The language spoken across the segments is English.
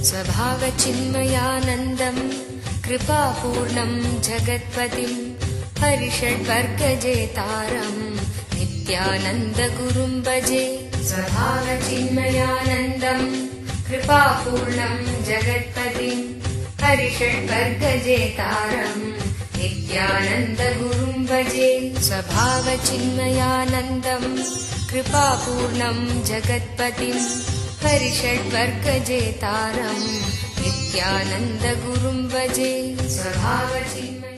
स्वभावचिन्मयानन्दं कृपापूर्णं जगत्पतिं हरिषड्वर्गजेतारं नित्यानन्दगुरुं भजे। स्वभावचिन्मयानन्दं कृपापूर्णं जगत्पतिं हरिषड्वर्गजेतारं नित्यानन्दगुरुं भजे। स्वभावचिन्मयानन्दं कृपापूर्णं जगत्पतिं हरिषड्वर्गजेतारं नित्यानन्दगुरुं भजे। स्वभावचिन्मय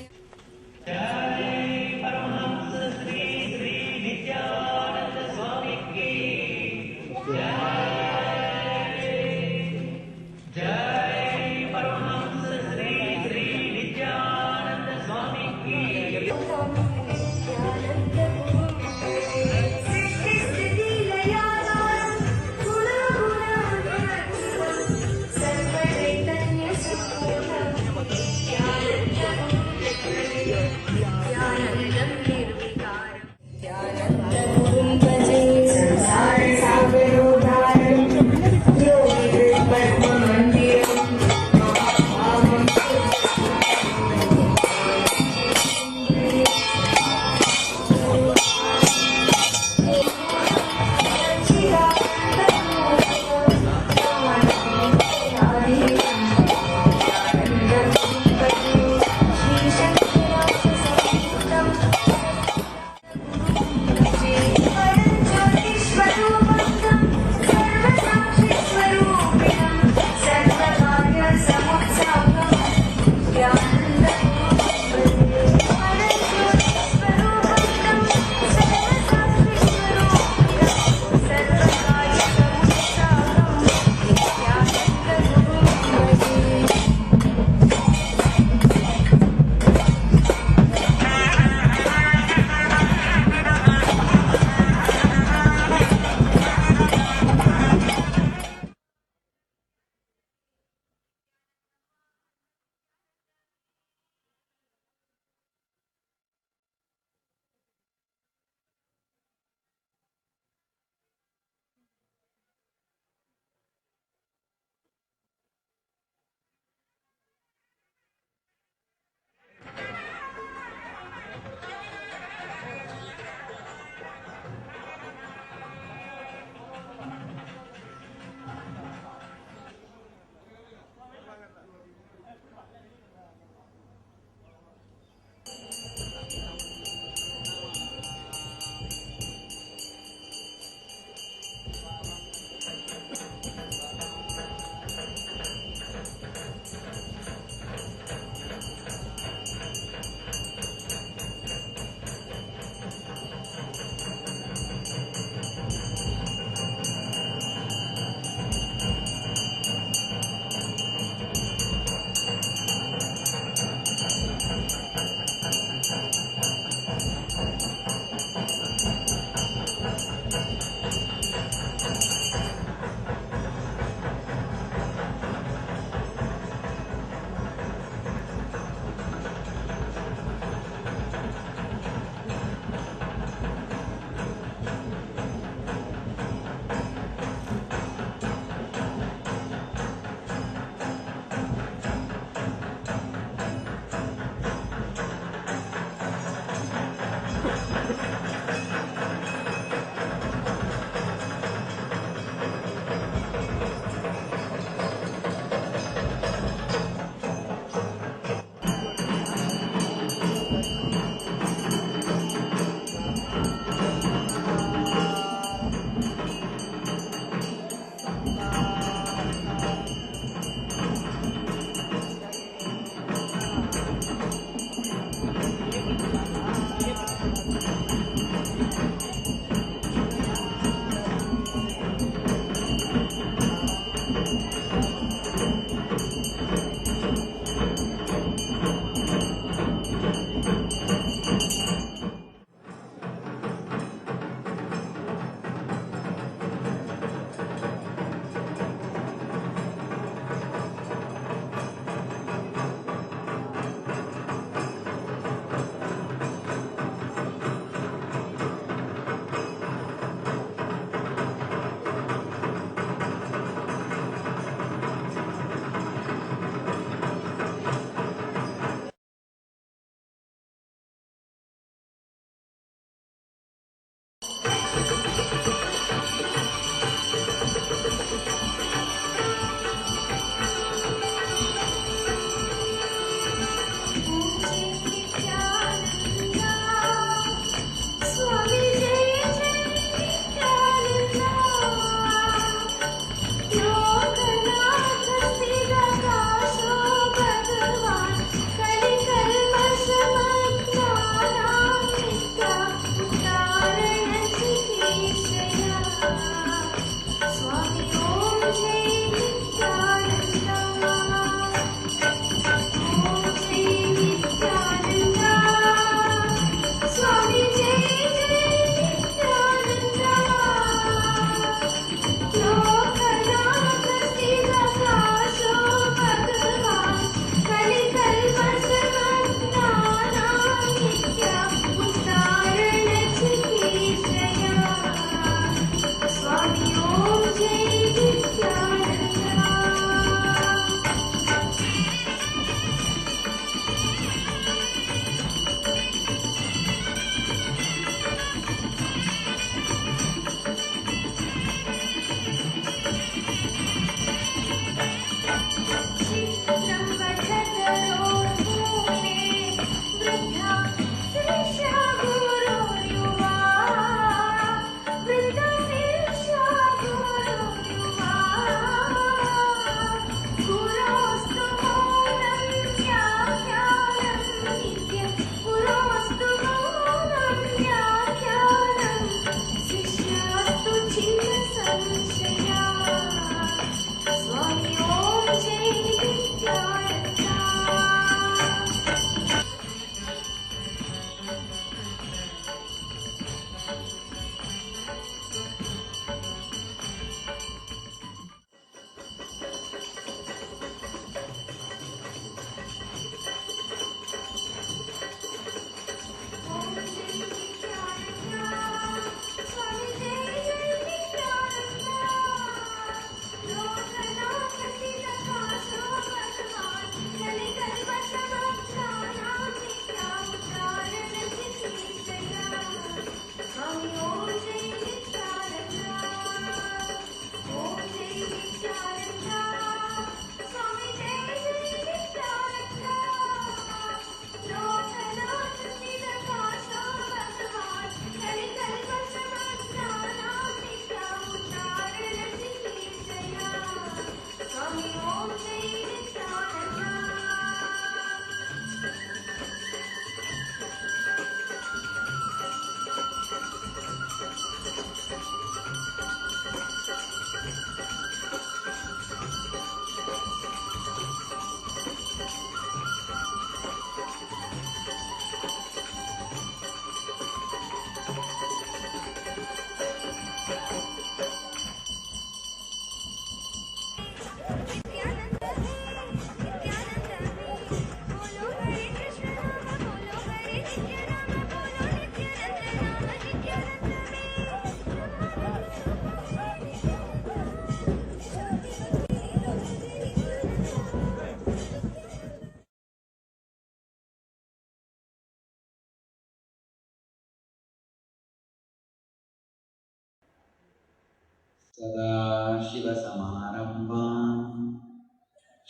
सदाशिवसमारम्भाम्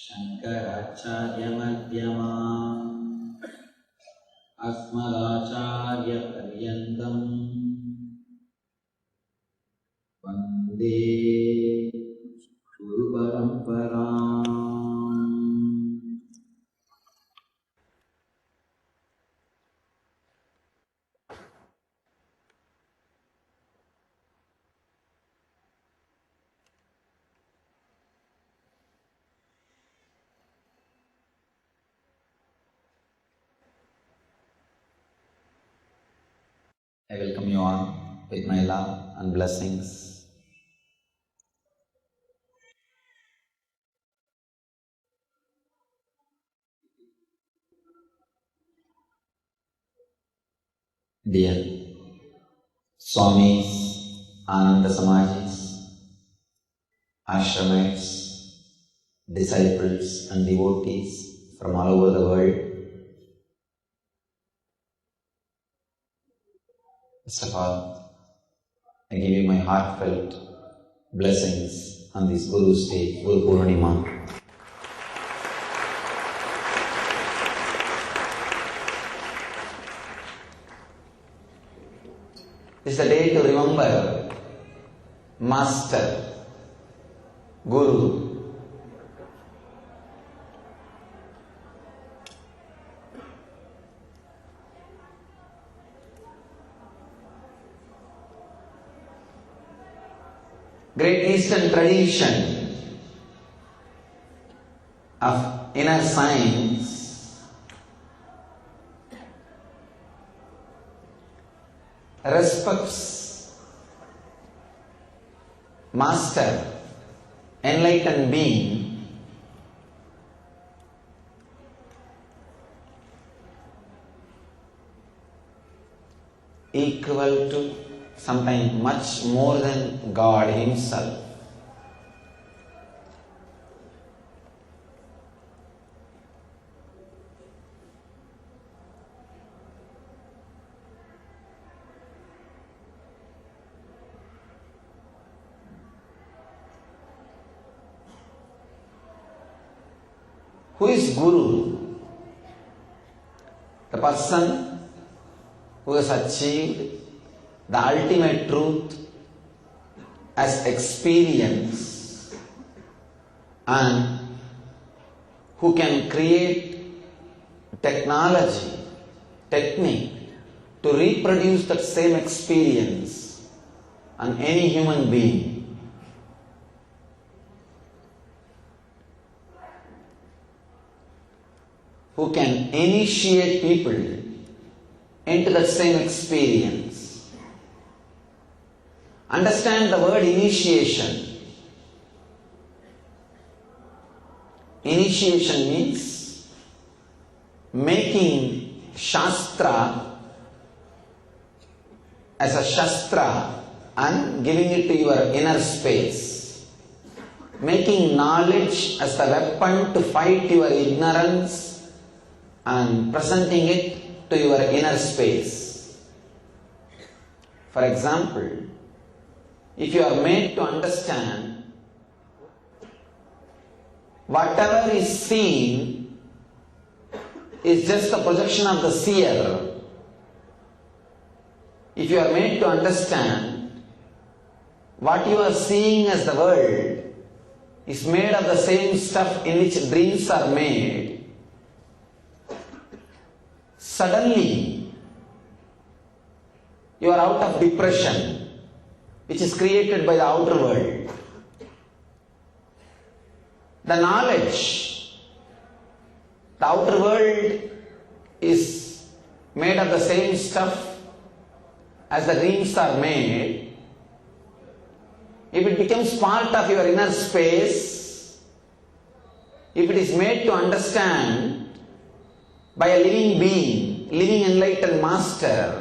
शङ्कराचार्यमध्यमाम् अस्मदाचार्यपर्यन्तम् वन्दे गुरुपरम्पराम्. I welcome you all with my love and blessings. Dear Swamis, Ananda Samajis, Ashramites, disciples and devotees from all over the world, first of all, I give you my heartfelt blessings on this Guru's Day, Guru Purnima. This is the day to remember Master, Guru. Great Eastern tradition of inner science respects Master, enlightened being, equal to sometimes much more than God Himself. Who is Guru? The person who has achieved the ultimate truth as experience and who can create technology, technique to reproduce that same experience on any human being. Who can initiate people into that same experience. Understand the word initiation. Initiation means making Shastra as a Shastra and giving it to your inner space. Making knowledge as the weapon to fight your ignorance and presenting it to your inner space. For example, if you are made to understand whatever is seen is just a projection of the seer, if you are made to understand what you are seeing as the world is made of the same stuff in which dreams are made, suddenly you are out of depression which is created by the outer world. The knowledge, the outer world is made of the same stuff as the dreams are made. If it becomes part of your inner space, if it is made to understand by a living being, living enlightened master,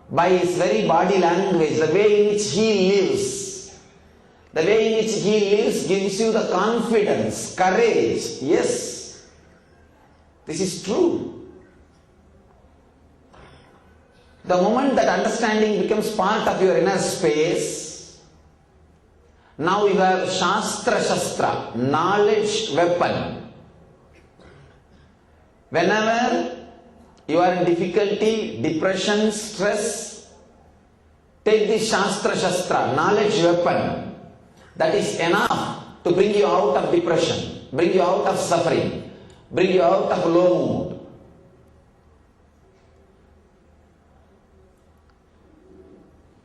by his very body language, the way in which he lives, the way in which he lives gives you the confidence, courage. Yes, this is true. The moment that understanding becomes part of your inner space, Now you have Shastra Shastra, knowledge weapon. Whenever you are in difficulty, depression, stress, take the Shastra Shastra, knowledge weapon. That is enough to bring you out of depression, bring you out of suffering, bring you out of low mood.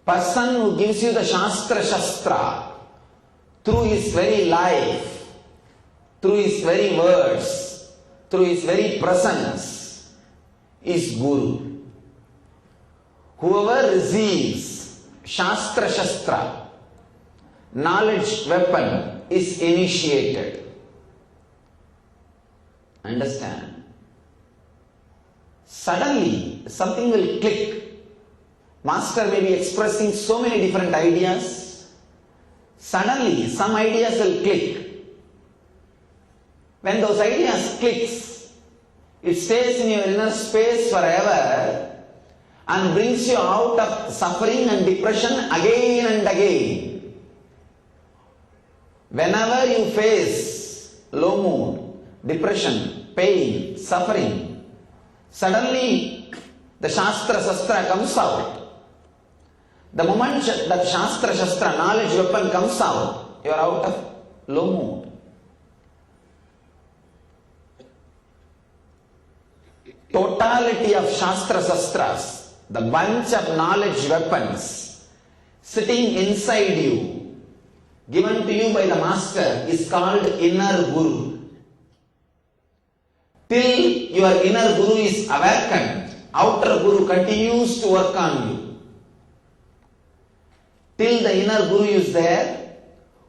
Person who gives you the Shastra Shastra through his very life, through his very words, through his very presence is Guru. Whoever receives Shastra Shastra, knowledge weapon, is initiated. Understand? Suddenly something will click. Master may be expressing so many different ideas. Suddenly some ideas will click. When those ideas clicks, it stays in your inner space forever and brings you out of suffering and depression again and again. Whenever you face low mood, depression, pain, suffering, suddenly the Shastra Shastra comes out. The moment that Shastra Shastra, knowledge weapon, comes out, you are out of low mood. Totality of Shastra Shastras, the bunch of knowledge weapons sitting inside you, given to you by the Master, is called inner Guru. Till your inner Guru is awakened, outer Guru continues to work on you. Till the inner Guru is there,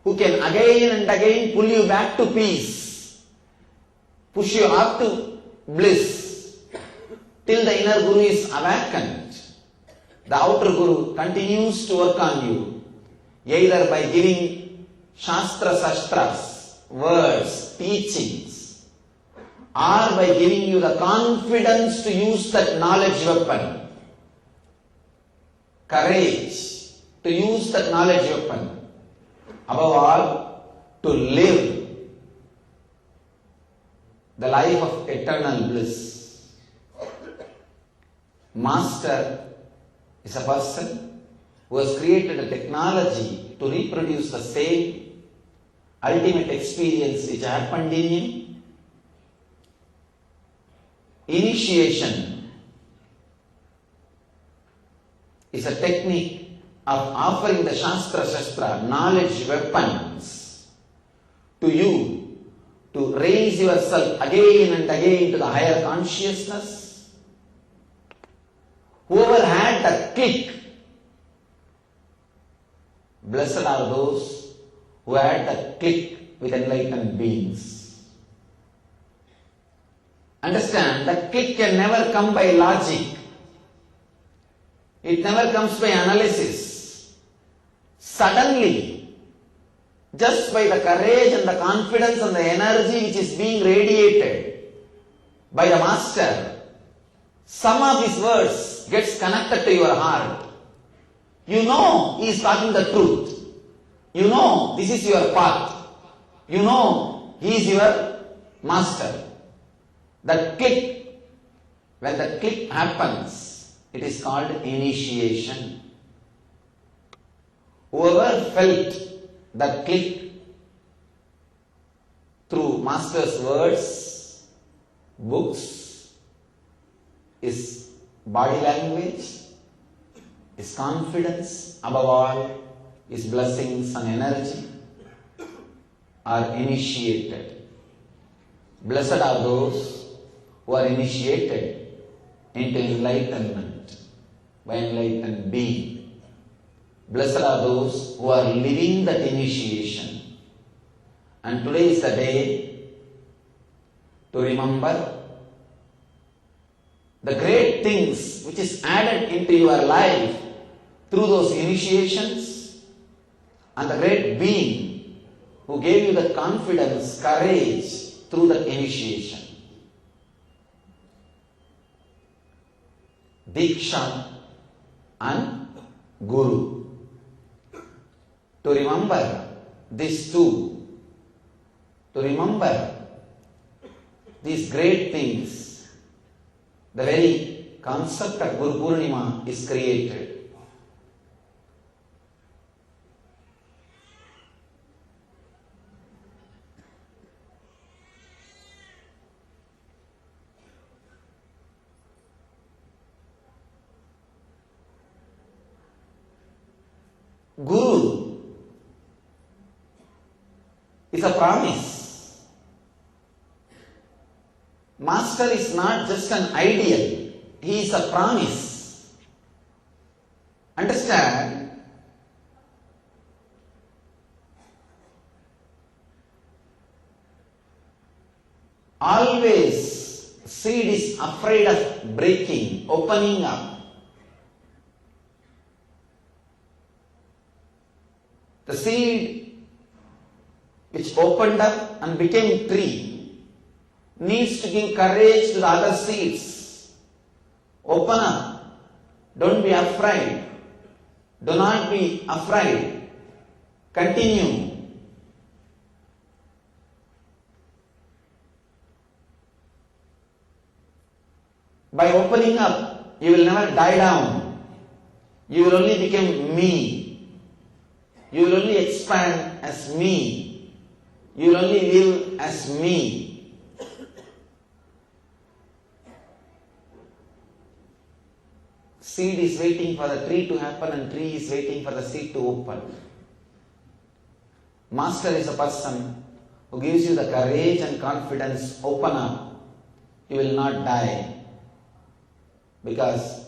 who can again and again pull you back to peace, push you up to bliss. Till the inner Guru is awakened, the outer Guru continues to work on you, either by giving Shastra Shastras, words, teachings, or by giving you the confidence to use that knowledge weapon, courage to use that knowledge weapon, above all, to live the life of eternal bliss. Master is a person who has created a technology to reproduce the same ultimate experience which happened in him. Initiation is a technique of offering the Shastra Shastra, knowledge weapons, to you to raise yourself again and again to the higher consciousness. Whoever had the click, blessed are those who had the click with enlightened beings. Understand, the click can never come by logic. It never comes by analysis. Suddenly, just by the courage and the confidence and the energy which is being radiated by the Master, some of his words gets connected to your heart. You know he is talking the truth. You know this is your path. You know he is your Master. That click, when that click happens, it is called initiation. Whoever felt that click through Master's words, books, his body language, his confidence, above all, his blessings and energy, are initiated. Blessed are those who are initiated into enlightenment by enlightened being. Blessed are those who are living that initiation. And today is the day to remember the great things which is added into your life through those initiations, and the great being who gave you the confidence, courage through that initiation. Diksha and Guru. To remember this too, to remember these great things, the very concept of Guru Purnima is created. Guru is a promise. Master is not just an ideal, he is a promise. Understand? Always seed is afraid of breaking, opening up. The seed which opened up and became tree needs to give courage to the other seeds. Open up. Don't be afraid. Do not be afraid. Continue. By opening up, you will never die down. You will only become me. You will only expand as me. You will only live as me. Seed is waiting for the tree to happen and tree is waiting for the seed to open. Master is a person who gives you the courage and confidence. Open up. You will not die because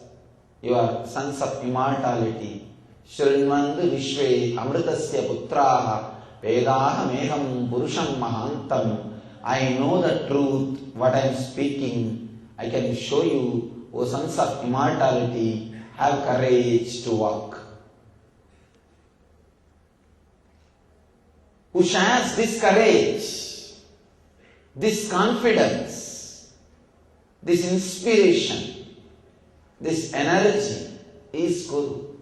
you are sons of immortality. Shrinvandu Vishve Amritasya Putraha Vedaha Meham Purusham Mahantam. I know the truth, what I am speaking. I can show you, O sons of immortality, have courage to walk. Who shares this courage, this confidence, this inspiration, this energy is Guru.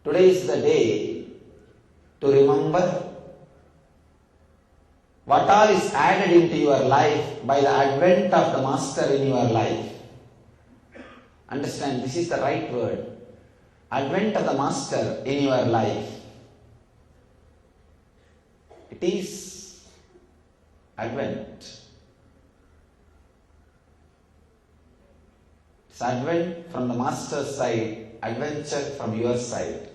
Today is the day to remember what all is added into your life by the advent of the Master in your life. Understand, this is the right word. Advent of the Master in your life. It is Advent. It's Advent from the Master's side, adventure from your side.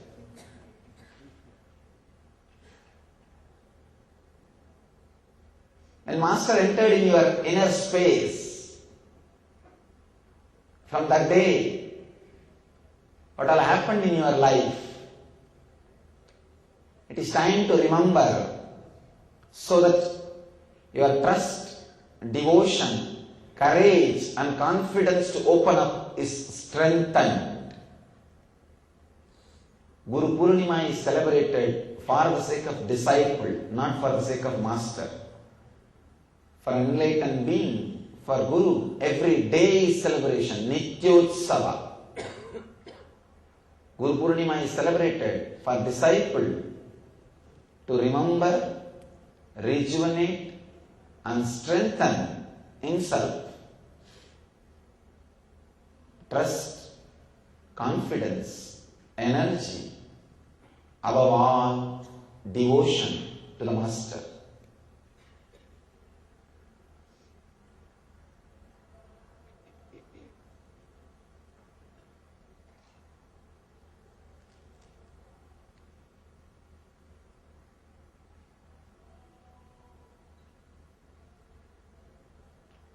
When Master entered in your inner space, from that day, what all happened in your life, it is time to remember so that your trust, devotion, courage and confidence to open up is strengthened. Guru Purnima is celebrated for the sake of disciple, not for the sake of master. For an enlightened being, for Guru, every day is celebration, Nityotsava. Guru Purnima is celebrated for disciple to remember, rejuvenate and strengthen himself. Trust, confidence, energy, above all, devotion to the Master.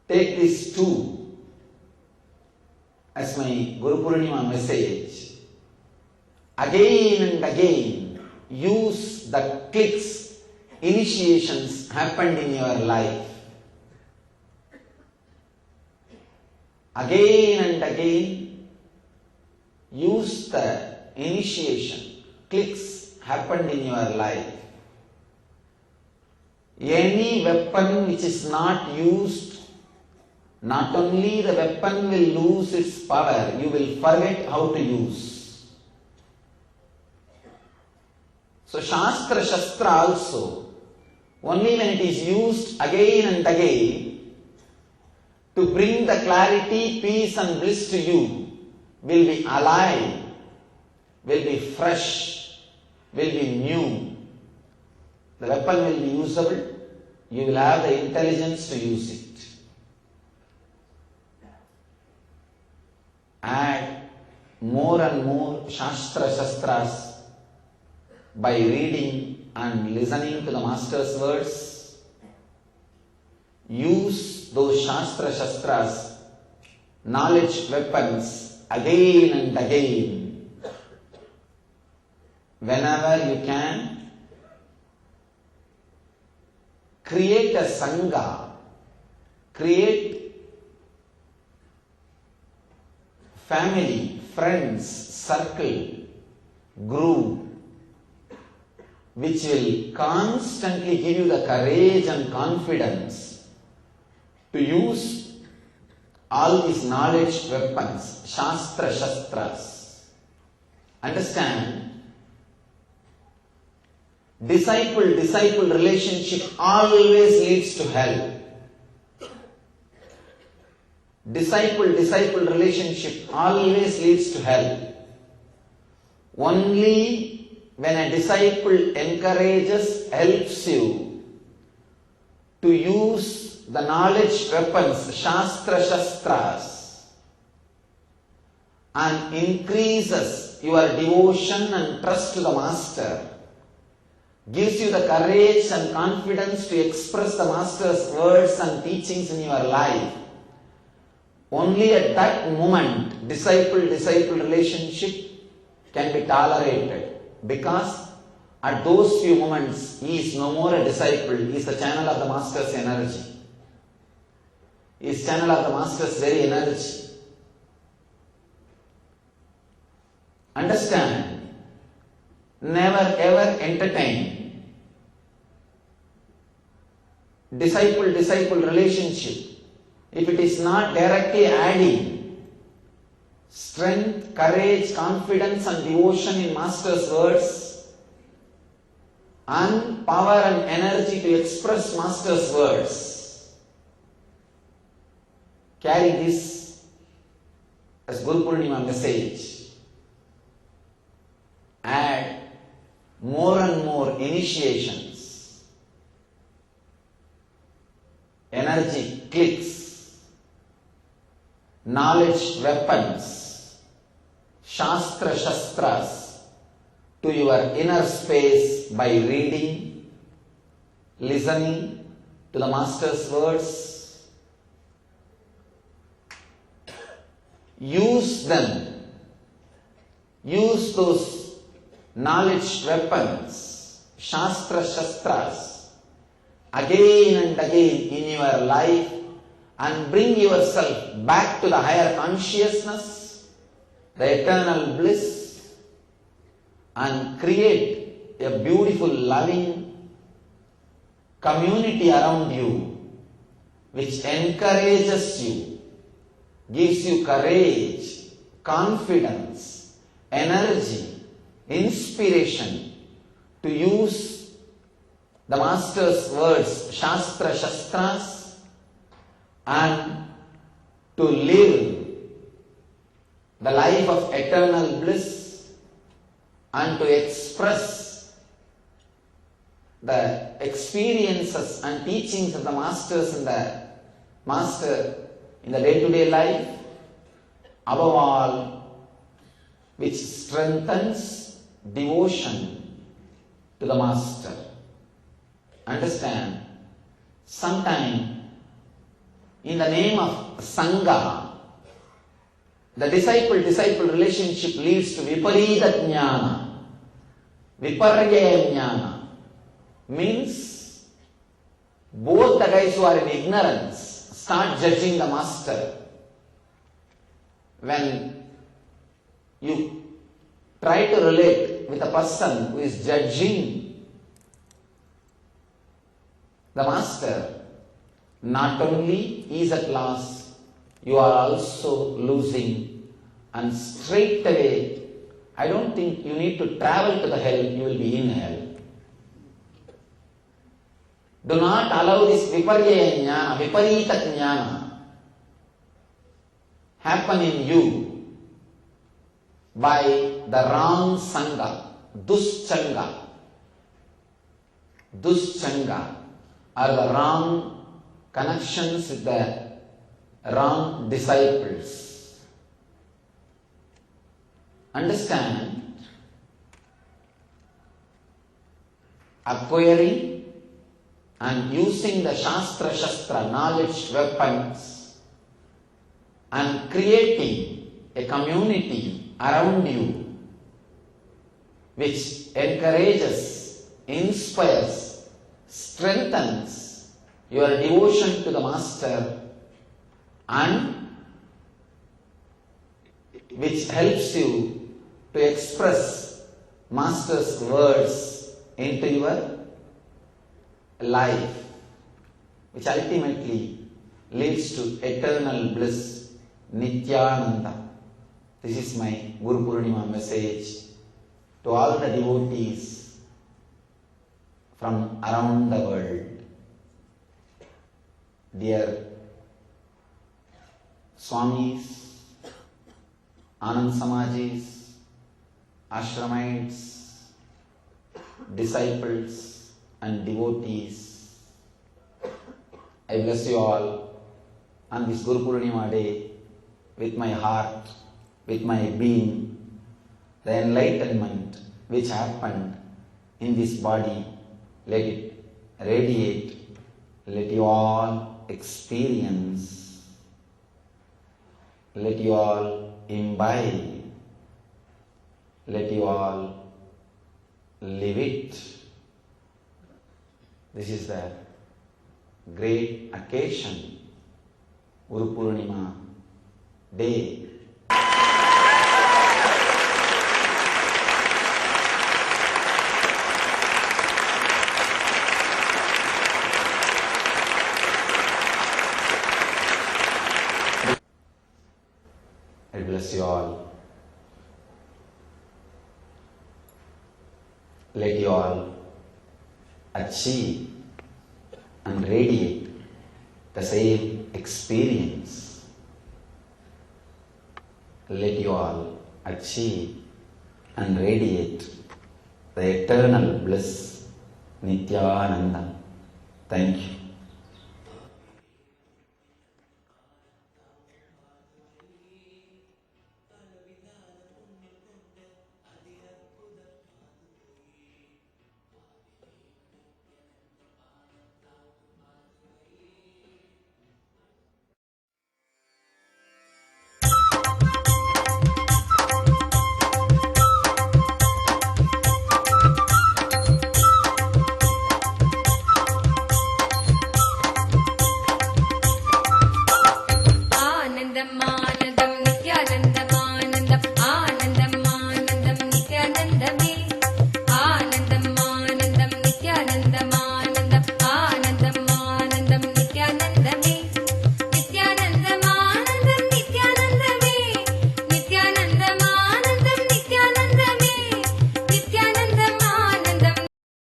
Take this too as my Guru Purnima message. Again and again, use the clicks, initiations happened in your life. Again and again, use the initiation, clicks happened in your life. Any weapon which is not used, not only the weapon will lose its power, you will forget how to use. So Shastra Shastra also, only when it is used again and again to bring the clarity, peace and bliss to you, will be alive, will be fresh, will be new. The weapon will be usable. You will have the intelligence to use it. Add more and more Shastra Shastras by reading and listening to the Master's words. Use those Shastra Shastras, knowledge weapons, again and again. Whenever you can, create a Sangha, create family, friends, circle, group, which will constantly give you the courage and confidence to use all these knowledge weapons, Shastra Shastras. Understand? Disciple-disciple relationship always leads to hell. Disciple-disciple relationship always leads to hell. Only when a disciple encourages, helps you to use the knowledge weapons, Shastra Shastras, and increases your devotion and trust to the Master, gives you the courage and confidence to express the Master's words and teachings in your life. Only at that moment, disciple-disciple relationship can be tolerated, because at those few moments, he is no more a disciple, he is the channel of the Master's energy. He is channel of the Master's very energy. Understand? Never ever entertain disciple-disciple relationship if it is not directly adding strength, courage, confidence and devotion in Master's words and power and energy to express Master's words. Carry this as Guru Purnima message. Add more and more initiations, energy clicks, knowledge weapons, Shastra Shastras to your inner space by reading, listening to the Master's words. Use them. Use those knowledge weapons, Shastra Shastras, again and again in your life and bring yourself back to the higher consciousness, the eternal bliss, and create a beautiful, loving community around you which encourages you, gives you courage, confidence, energy, inspiration to use the Master's words, Shastra Shastras, and to live the life of eternal bliss and to express the experiences and teachings of the Masters in the Master in the day-to-day life, above all, which strengthens devotion to the Master. Understand? Sometime in the name of Sangha, the disciple-disciple relationship leads to Viparita Jnana. Viparya Jnana means both the guys who are in ignorance start judging the Master. When you try to relate with a person who is judging the Master, not only he is at loss, you are also losing, and straight away, I don't think you need to travel to the hell, you will be in hell. Do not allow this viparya jnana, viparita jnana happen in you by the wrong sangha, duschanga, or the wrong connections with the wrong disciples. Understand, acquiring and using the Shastra knowledge weapons and creating a community around you which encourages, inspires, strengthens your devotion to the Master and which helps you to express Master's words into your life, which ultimately leads to eternal bliss, Nityananda. This is my Guru Purnima message to all the devotees from around the world. Dear Swamis, Anand Samajis, Ashramites, disciples and devotees, I bless you all on this Guru Purnima day with my heart, with my being. The enlightenment which happened in this body, let it radiate, let you all experience, let you all imbibe, let you all live it. This is the great occasion, Guru Purnima day. I bless you all. Let you all achieve and radiate the same experience. Let you all achieve and radiate the eternal bliss, Nityananda. Thank you. ஆனந்தமாய்